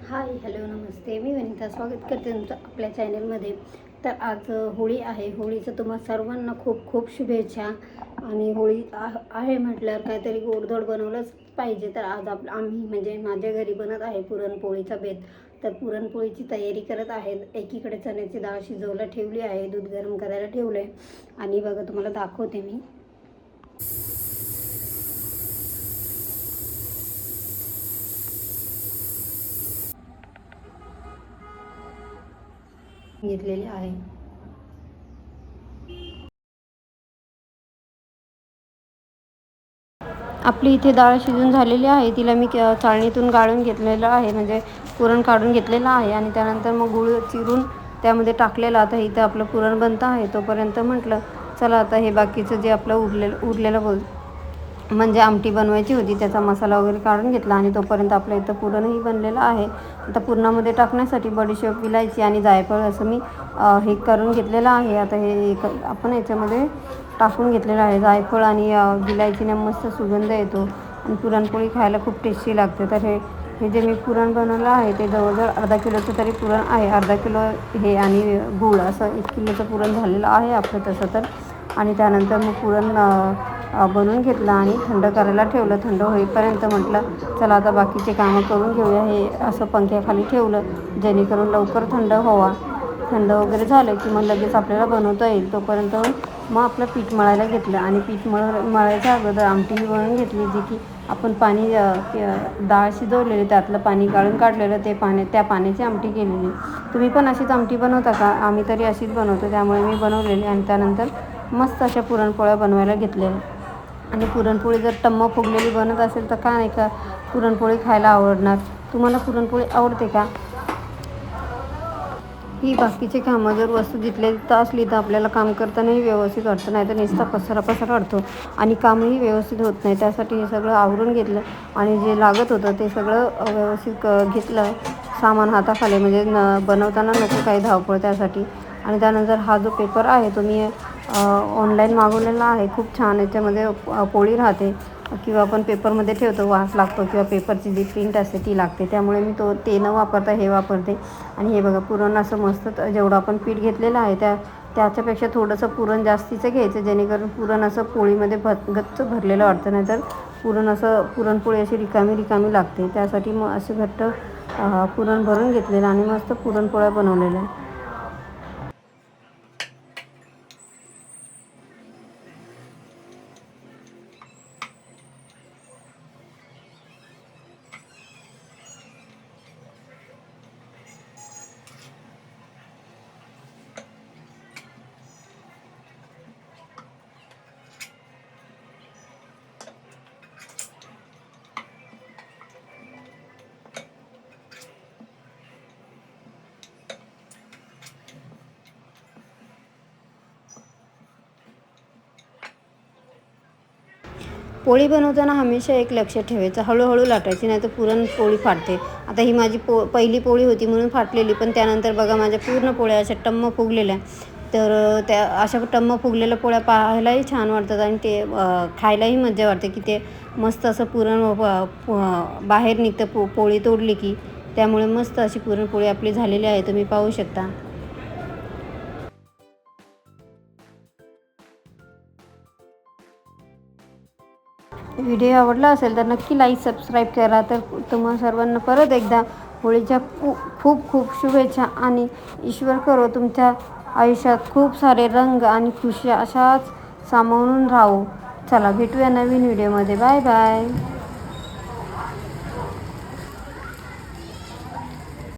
Hi hello नमस्ते. मी वनिता स्वागत करते तुमचं आपल्या चॅनलमध्ये. तर आज होळी आहे. होळीचं तुम्हाला सर्वांना खूप खूप शुभेच्छा. आणि होळी आहे म्हटल्यावर काहीतरी गोडधोड बनवलंच पाहिजे. तर आज आम्ही म्हणजे माझ्या घरी बनत आहे पुरणपोळीचा बेत. तर पुरणपोळीची तयारी करत आहेत. एकीकडे चण्याची डाळ शिजवला ठेवली आहे, दूध गरम करायला ठेवलं आहे. आणि बघा तुम्हाला दाखवते मी. घेतलेली आहे. आपली इथे डाळ शिजून झालेली आहे. तिला मी चाळणीतून गाळून घेतलेलं आहे, म्हणजे पुरण काढून घेतलेलं आहे. आणि त्यानंतर मग गूळ चिरून त्यामध्ये टाकलेलं. आता इथं आपलं पुरण बनतं आहे. तोपर्यंत म्हटलं चला आता हे बाकीचं जे आपलं उरलेलं म्हणजे आमटी बनवायची होती, त्याचा मसाला वगैरे काढून घेतला. आणि तोपर्यंत आपलं इथं पुरणही बनलेलं आहे. आता पुरणामध्ये टाकण्यासाठी बडीशेप, विलायची आणि जायफळ असं मी हे करून घेतलेलं आहे. आता हे आपण याच्यामध्ये टाकून घेतलेलं आहे. जायफळ आणि विलायचीने मस्त सुगंध येतो आणि पुरणपोळी खायला खूप टेस्टी लागते. तर हे जे मी पुरण बनवलं आहे ते जवळजवळ अर्धा किलोचं तरी पुरण आहे. अर्धा किलो हे आणि गूळ असं 1 किलोचं पुरण झालेलं आहे आपलं तसं तर. आणि त्यानंतर मग पुरण बनवून घेतलं आणि थंड करायला ठेवलं. थंड होईपर्यंत म्हटलं चला आता बाकीचे कामं करून घेऊया. हे असं पंख्याखाली ठेवलं जेणेकरून लवकर थंड व्हावा. थंड वगैरे झालं की मग लगेच आपल्याला बनवता येईल. तोपर्यंत मग आपलं पीठ मळायला घेतलं. आणि पीठ मळायच्या अगोदर आमटी बनवून घेतली, जी की आपण पाणी डाळ शिजवलेली त्यातलं पाणी गाळून काढलेलं, त्या पाण्याची आमटी केलेली. तुम्ही पण अशीच आमटी बनवता का? आम्ही तरी अशीच बनवतो, त्यामुळे मी बनवलेली. आणि त्यानंतर मस्त अशा पुरणपोळ्या बनवायला घेतलेल्या. आणि पुरणपोळी जर टम्म फुगलेली बनत असेल तर का नाही का पुरणपोळी खायला आवडणार. तुम्हाला पुरणपोळी आवडते का? ही बाकीचे कामं जर वस्तू जिथल्या तिथं असली तर आपल्याला काम करतानाही व्यवस्थित वाटतं, नाही तर नुसता पसारा वाटतो आणि कामही व्यवस्थित होत नाही. त्यासाठी हे सगळं आवरून घेतलं आणि जे लागत होतं ते सगळं व्यवस्थित घेतलं सामान हाताखाली, म्हणजे बनवताना नको काही धावपळ त्यासाठी. आणि त्यानंतर हा जो पेपर आहे तो मी ऑनलाईन मागवलेला आहे. खूप छान याच्यामध्ये पोळी राहते, किंवा आपण पेपरमध्ये ठेवतो वास लागतो, किंवा पेपरची जी प्रिंट असते ती लागते. त्यामुळे मी ते न वापरता हे वापरते. आणि हे बघा पुरण असं मस्त जेवढं आपण पीठ घेतलेलं आहे त्याच्यापेक्षा थोडंसं पुरण जास्तीचं घ्यायचं, जेणेकरून पुरण असं पोळीमध्ये गच्च भरलेलं वाटतं. नाहीतर पुरणपोळी अशी रिकामी लागते. त्यासाठी मग असे घट्ट पुरण भरून घेतलेलं आणि मस्त पुरणपोळ्या बनवलेल्या. पोळी बनवताना हमेशा एक लक्ष ठेवायचं, हळूहळू लाटायची, नाही तर पुरणपोळी फाटते. आता ही माझी पहिली पोळी होती म्हणून फाटलेली, पण त्यानंतर बघा माझ्या पूर्ण पोळ्या अशा टम्म फुगलेल्या. तर त्या अशा टम्म फुगलेल्या पोळ्या पाहायलाही छान वाटतात आणि ते खायलाही मजा वाटते, की ते मस्त असं पुरण बाहेर निघतं पोळी तोडली की. त्यामुळे मस्त अशी पुरणपोळी आपली झालेली आहे, तुम्ही पाहू शकता. व्हिडिओ आवडला असेल तर नक्की लाईक सबस्क्राईब करा. तर तुम्हा सर्वांना परत एकदा होळीच्या खूप खूप शुभेच्छा. आणि ईश्वर करो तुमच्या आयुष्यात खूप सारे रंग आणि खुशी अशाच सामावून राहू. चला भेटूया नवीन व्हिडिओमध्ये. Bye bye.